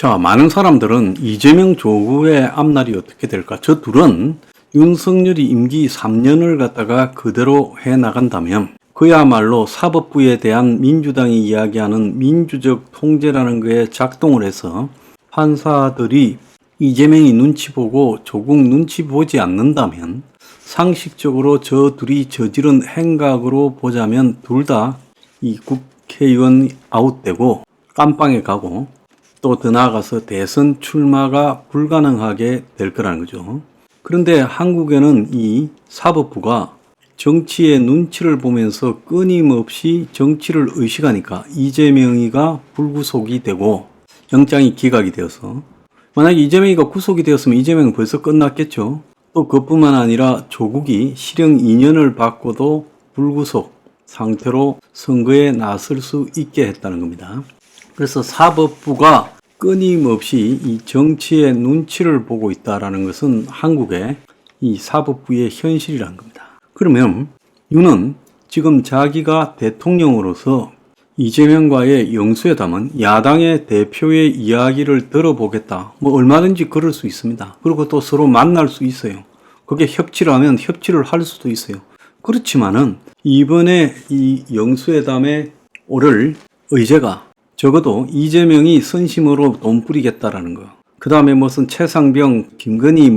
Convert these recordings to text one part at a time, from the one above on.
자, 많은 사람들은 이재명 조국의 앞날이 어떻게 될까? 저 둘은 윤석열이 임기 3년을 갖다가 그대로 해나간다면 그야말로 사법부에 대한 민주당이 이야기하는 민주적 통제라는 거에 작동을 해서 판사들이 이재명이 눈치 보고 조국 눈치 보지 않는다면 상식적으로 저 둘이 저지른 행각으로 보자면 둘 다 이 국회의원 아웃되고 깜빵에 가고 또 더 나아가서 대선 출마가 불가능하게 될 거라는 거죠. 그런데 한국에는 이 사법부가 정치의 눈치를 보면서 끊임없이 정치를 의식하니까 이재명이가 불구속이 되고 영장이 기각이 되어서 만약에 이재명이가 구속이 되었으면 이재명은 벌써 끝났겠죠. 또 그뿐만 아니라 조국이 실형 2년을 받고도 불구속 상태로 선거에 나설 수 있게 했다는 겁니다. 그래서 사법부가 끊임없이 이 정치의 눈치를 보고 있다는 것은 한국의 이 사법부의 현실이라는 겁니다. 그러면 윤은 지금 자기가 대통령으로서 이재명과의 영수회담은 야당의 대표의 이야기를 들어보겠다. 얼마든지 그럴 수 있습니다. 그리고 또 서로 만날 수 있어요. 그게 협치를 하면 협치를 할 수도 있어요. 그렇지만은 이번에 이 영수회담에 오를 의제가 적어도 이재명이 선심으로 돈 뿌리겠다라는 거. 그 다음에 무슨 최상병, 김건희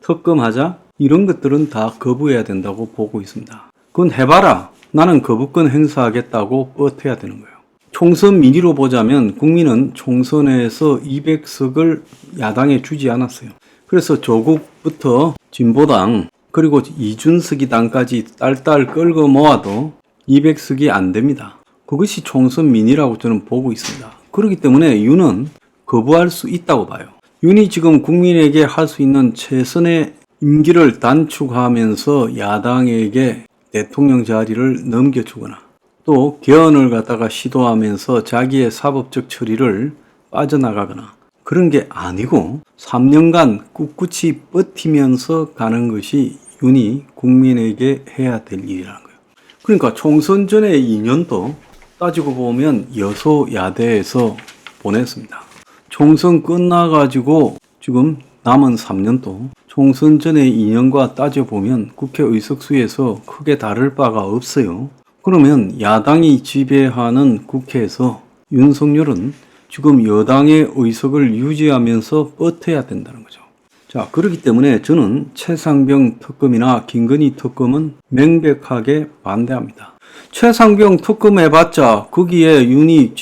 특검하자? 이런 것들은 다 거부해야 된다고 보고 있습니다. 그건 해봐라. 나는 거부권 행사하겠다고 뻗어야 되는 거예요. 총선 민의로 보자면 국민은 총선에서 200석을 야당에 주지 않았어요. 그래서 조국부터 진보당 그리고 이준석이 당까지 딸딸 끌고 모아도 200석이 안 됩니다. 그것이 총선 민의라고 저는 보고 있습니다. 그렇기 때문에 윤은 거부할 수 있다고 봐요. 윤이 지금 국민에게 할 수 있는 최선의 임기를 단축하면서 야당에게 대통령 자리를 넘겨주거나 또 개헌을 갖다가 시도하면서 자기의 사법적 처리를 빠져나가거나 그런 게 아니고 3년간 꿋꿋이 버티면서 가는 것이 윤이 국민에게 해야 될 일이라는 거예요. 그러니까 총선 전에 2년도 따지고 보면 여소야대에서 보냈습니다. 총선 끝나가지고 지금 남은 3년도 총선 전에 2년과 따져보면 국회 의석수에서 크게 다를 바가 없어요. 그러면 야당이 지배하는 국회에서 윤석열은 지금 여당의 의석을 유지하면서 버텨야 된다는 거죠. 자, 그렇기 때문에 저는 최상병 특검이나 김건희 특검은 명백하게 반대합니다. 최상병 특검 해봤자 거기에 윤이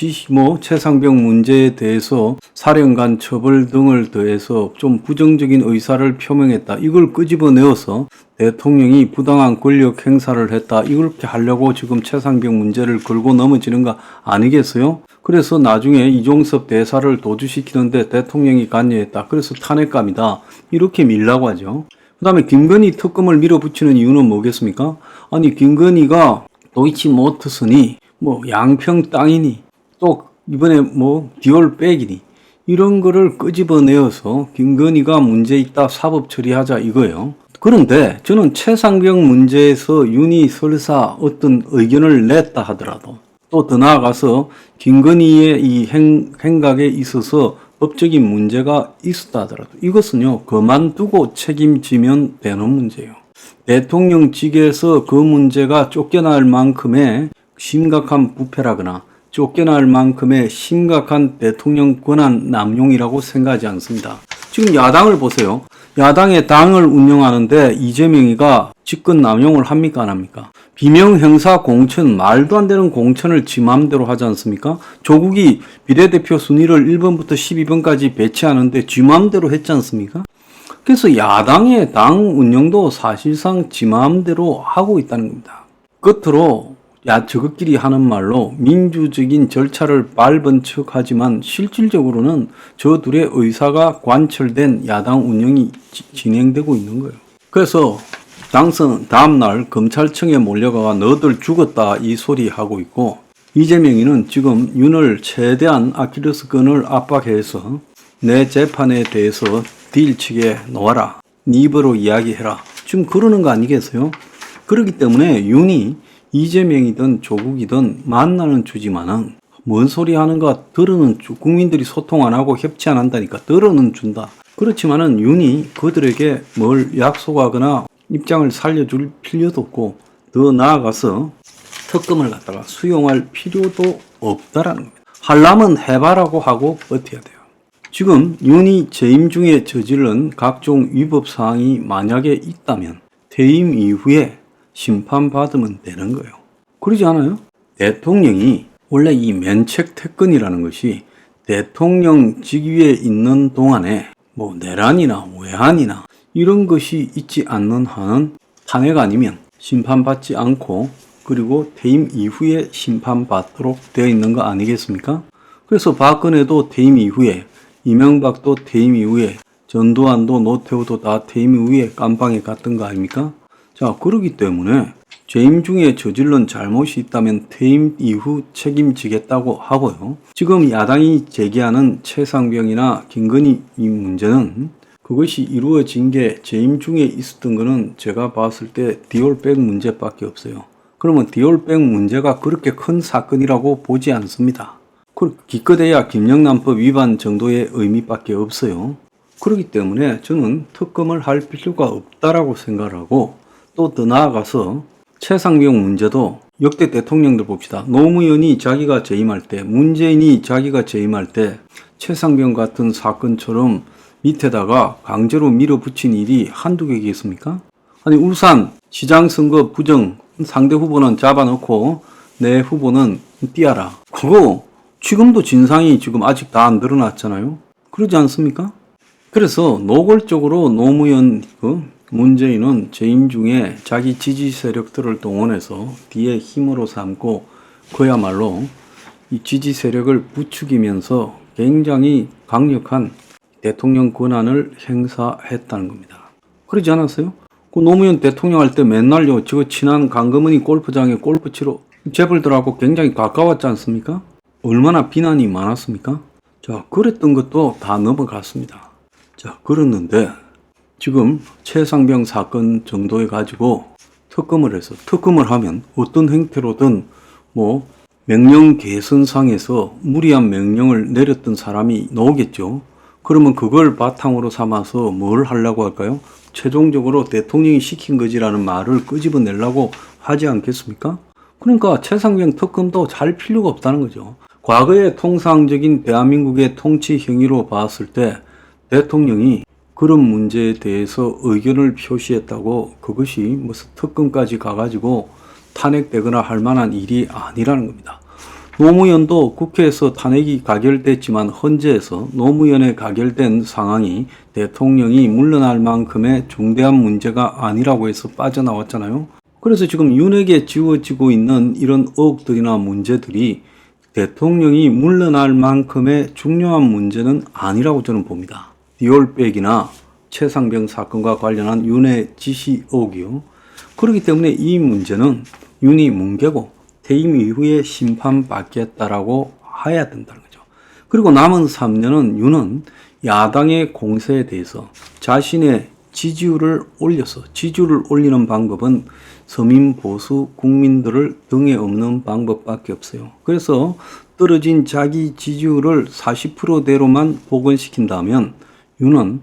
최상병 문제에 대해서 사령관 처벌 등을 더해서 좀 부정적인 의사를 표명했다. 이걸 끄집어내어서 대통령이 부당한 권력 행사를 했다. 이렇게 하려고 지금 최상병 문제를 걸고 넘어지는 거 아니겠어요? 그래서 나중에 이종섭 대사를 도주시키는데 대통령이 관여했다. 그래서 탄핵감이다. 이렇게 밀라고 하죠. 그 다음에 김건희 특검을 밀어붙이는 이유는 뭐겠습니까? 아니 김건희가 도이치모터스니 양평 땅이니 또 이번에 디올백이니 이런 거를 끄집어내어서 김건희가 문제 있다 사법 처리하자 이거예요. 그런데 저는 최상병 문제에서 윤이 설사 어떤 의견을 냈다 하더라도 또 더 나아가서 김건희의 이 행각에 있어서 법적인 문제가 있었다 하더라도 이것은요 그만두고 책임지면 되는 문제예요. 대통령직에서 그 문제가 쫓겨날 만큼의 심각한 부패라거나 쫓겨날 만큼의 심각한 대통령 권한 남용이라고 생각하지 않습니다. 지금 야당을 보세요. 야당의 당을 운영하는데 이재명이가 직권 남용을 합니까 안 합니까? 비명 행사 공천, 말도 안 되는 공천을 지 마음대로 하지 않습니까? 조국이 비례대표 순위를 1번부터 12번까지 배치하는데 지 마음대로 했지 않습니까? 그래서 야당의 당 운영도 사실상 지 마음대로 하고 있다는 겁니다. 겉으로 저것끼리 하는 말로 민주적인 절차를 밟은 척하지만 실질적으로는 저 둘의 의사가 관철된 야당 운영이 진행되고 있는 거예요. 그래서 당선 다음날 검찰청에 몰려가 너들 죽었다 이 소리 하고 있고 이재명이는 지금 윤을 최대한 아킬레스건을 압박해서 내 재판에 대해서 딜치게 놓아라. 네 입으로 이야기해라. 지금 그러는 거 아니겠어요? 그렇기 때문에 윤이 이재명이든 조국이든 만나는 주지만은 뭔 소리 하는가? 들어는 국민들이 소통 안 하고 협치 안 한다니까. 들어는 준다. 그렇지만은 윤이 그들에게 뭘 약속하거나 입장을 살려줄 필요도 없고, 더 나아가서 특검을 갖다가 수용할 필요도 없다라는 겁니다. 하려면 해봐라고 하고 버텨야 돼요. 지금 윤이 재임 중에 저지른 각종 위법 사항이 만약에 있다면 퇴임 이후에 심판받으면 되는 거예요. 그러지 않아요? 대통령이 원래 이 면책 특권이라는 것이 대통령 직위에 있는 동안에 뭐 내란이나 외환이나 이런 것이 있지 않는 한은 탄핵 아니면 심판받지 않고 그리고 퇴임 이후에 심판받도록 되어 있는 거 아니겠습니까? 그래서 박근혜도 퇴임 이후에, 이명박도 퇴임 이후에, 전두환도 노태우도 다 퇴임 이후에 깜방에 갔던 거 아닙니까? 자, 그러기 때문에 재임 중에 저질른 잘못이 있다면 퇴임 이후 책임지겠다고 하고요. 지금 야당이 제기하는 최상병이나 김건희 이 문제는 그것이 이루어진 게 재임 중에 있었던 거는 제가 봤을 때 디올백 문제밖에 없어요. 그러면 디올백 문제가 그렇게 큰 사건이라고 보지 않습니다. 기껏해야 김영란법 위반 정도의 의미밖에 없어요. 그렇기 때문에 저는 특검을 할 필요가 없다라고 생각하고, 또 더 나아가서 최상병 문제도 역대 대통령들 봅시다. 노무현이 자기가 재임할 때, 문재인이 자기가 재임할 때 최상병 같은 사건처럼 밑에다가 강제로 밀어붙인 일이 한두 개겠습니까? 아니, 울산 시장 선거 부정, 상대 후보는 잡아놓고 내 후보는 띄어라. 그거 지금도 진상이 지금 아직 다 안 드러났잖아요. 그러지 않습니까? 그래서 노골적으로 노무현, 문재인은 재임 중에 자기 지지 세력들을 동원해서 뒤에 힘으로 삼고 그야말로 이 지지 세력을 부추기면서 굉장히 강력한 대통령 권한을 행사했다는 겁니다. 그러지 않았어요? 그 노무현 대통령 할 때 맨날요, 저 친한 강금은이 골프장에 골프 치러 재벌들하고 굉장히 가까웠지 않습니까? 얼마나 비난이 많았습니까? 자, 그랬던 것도 다 넘어갔습니다. 자, 그랬는데 지금 최상병 사건 정도에 가지고 특검을 해서, 특검을 하면 어떤 형태로든 뭐 명령 개선상에서 무리한 명령을 내렸던 사람이 나오겠죠. 그러면 그걸 바탕으로 삼아서 뭘 하려고 할까요? 최종적으로 대통령이 시킨 거지라는 말을 끄집어내려고 하지 않겠습니까? 그러니까 최상병 특검도 잘 필요가 없다는 거죠. 과거의 통상적인 대한민국의 통치 행위로 봤을 때 대통령이 그런 문제에 대해서 의견을 표시했다고 그것이 무슨 특검까지 가가지고 탄핵되거나 할 만한 일이 아니라는 겁니다. 노무현도 국회에서 탄핵이 가결됐지만 헌재에서 노무현에 가결된 상황이 대통령이 물러날 만큼의 중대한 문제가 아니라고 해서 빠져나왔잖아요. 그래서 지금 윤에게 지워지고 있는 이런 의혹들이나 문제들이 대통령이 물러날 만큼의 중요한 문제는 아니라고 저는 봅니다. 디올백이나 최상병 사건과 관련한 윤의 지시 의혹이요. 그렇기 때문에 이 문제는 윤이 뭉개고 퇴임 이후에 심판받겠다라고 해야 된다는 거죠. 그리고 남은 3년은 윤은 야당의 공세에 대해서 자신의 지지율을 올려서, 지지율을 올리는 방법은 서민 보수 국민들을 등에 업는 방법밖에 없어요. 그래서 떨어진 자기 지지율을 40%대로만 복원시킨다면 윤은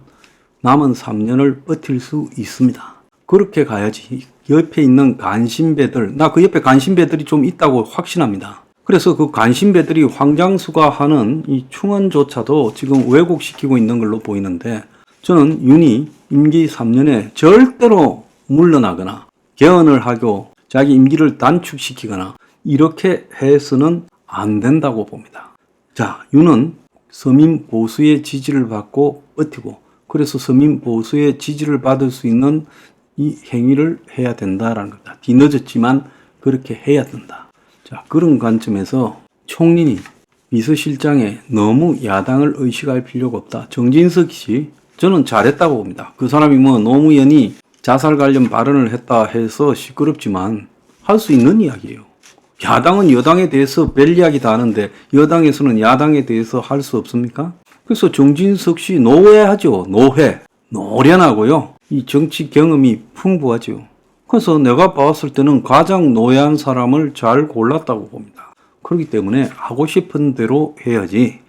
남은 3년을 버틸 수 있습니다. 그렇게 가야지. 옆에 있는 간신배들, 나 그 옆에 간신배들이 좀 있다고 확신합니다. 그래서 그 간신배들이 황장수가 하는 이 충언조차도 지금 왜곡시키고 있는 걸로 보이는데, 저는 윤이 임기 3년에 절대로 물러나거나 개헌을 하고 자기 임기를 단축시키거나 이렇게 해서는 안 된다고 봅니다. 자, 윤은 서민 보수의 지지를 받고 버티고, 그래서 서민 보수의 지지를 받을 수 있는 이 행위를 해야 된다라는 겁니다. 뒤늦었지만 그렇게 해야 된다. 자, 그런 관점에서 총리니 비서실장에 너무 야당을 의식할 필요가 없다. 정진석 씨, 저는 잘했다고 봅니다. 그 사람이 뭐 노무현이 자살 관련 발언을 했다 해서 시끄럽지만 할 수 있는 이야기예요. 야당은 여당에 대해서 별 이야기 다 하는데 여당에서는 야당에 대해서 할 수 없습니까? 그래서 정진석 씨 노회하죠. 노련하고요. 이 정치 경험이 풍부하죠. 그래서 내가 봤을 때는 가장 노예한 사람을 잘 골랐다고 봅니다. 그렇기 때문에 하고 싶은 대로 해야지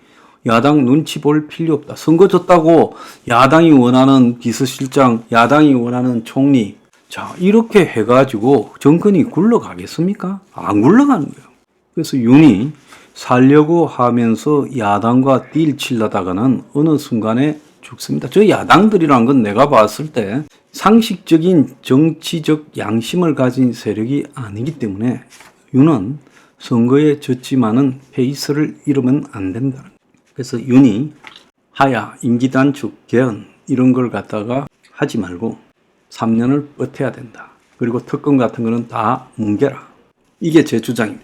야당 눈치 볼 필요 없다. 선거 졌다고 야당이 원하는 비서실장, 야당이 원하는 총리, 자 이렇게 해가지고 정권이 굴러가겠습니까? 안 굴러가는 거예요. 그래서 윤이 살려고 하면서 야당과 딜 치려다가는 어느 순간에 죽습니다. 저 야당들이란 건 내가 봤을 때 상식적인 정치적 양심을 가진 세력이 아니기 때문에 윤은 선거에 졌지만은 페이스를 잃으면 안 된다. 그래서 윤이 하야, 임기 단축, 개헌 이런 걸 갖다가 하지 말고 3년을 버텨야 된다. 그리고 특검 같은 거는 다 뭉개라. 이게 제 주장입니다.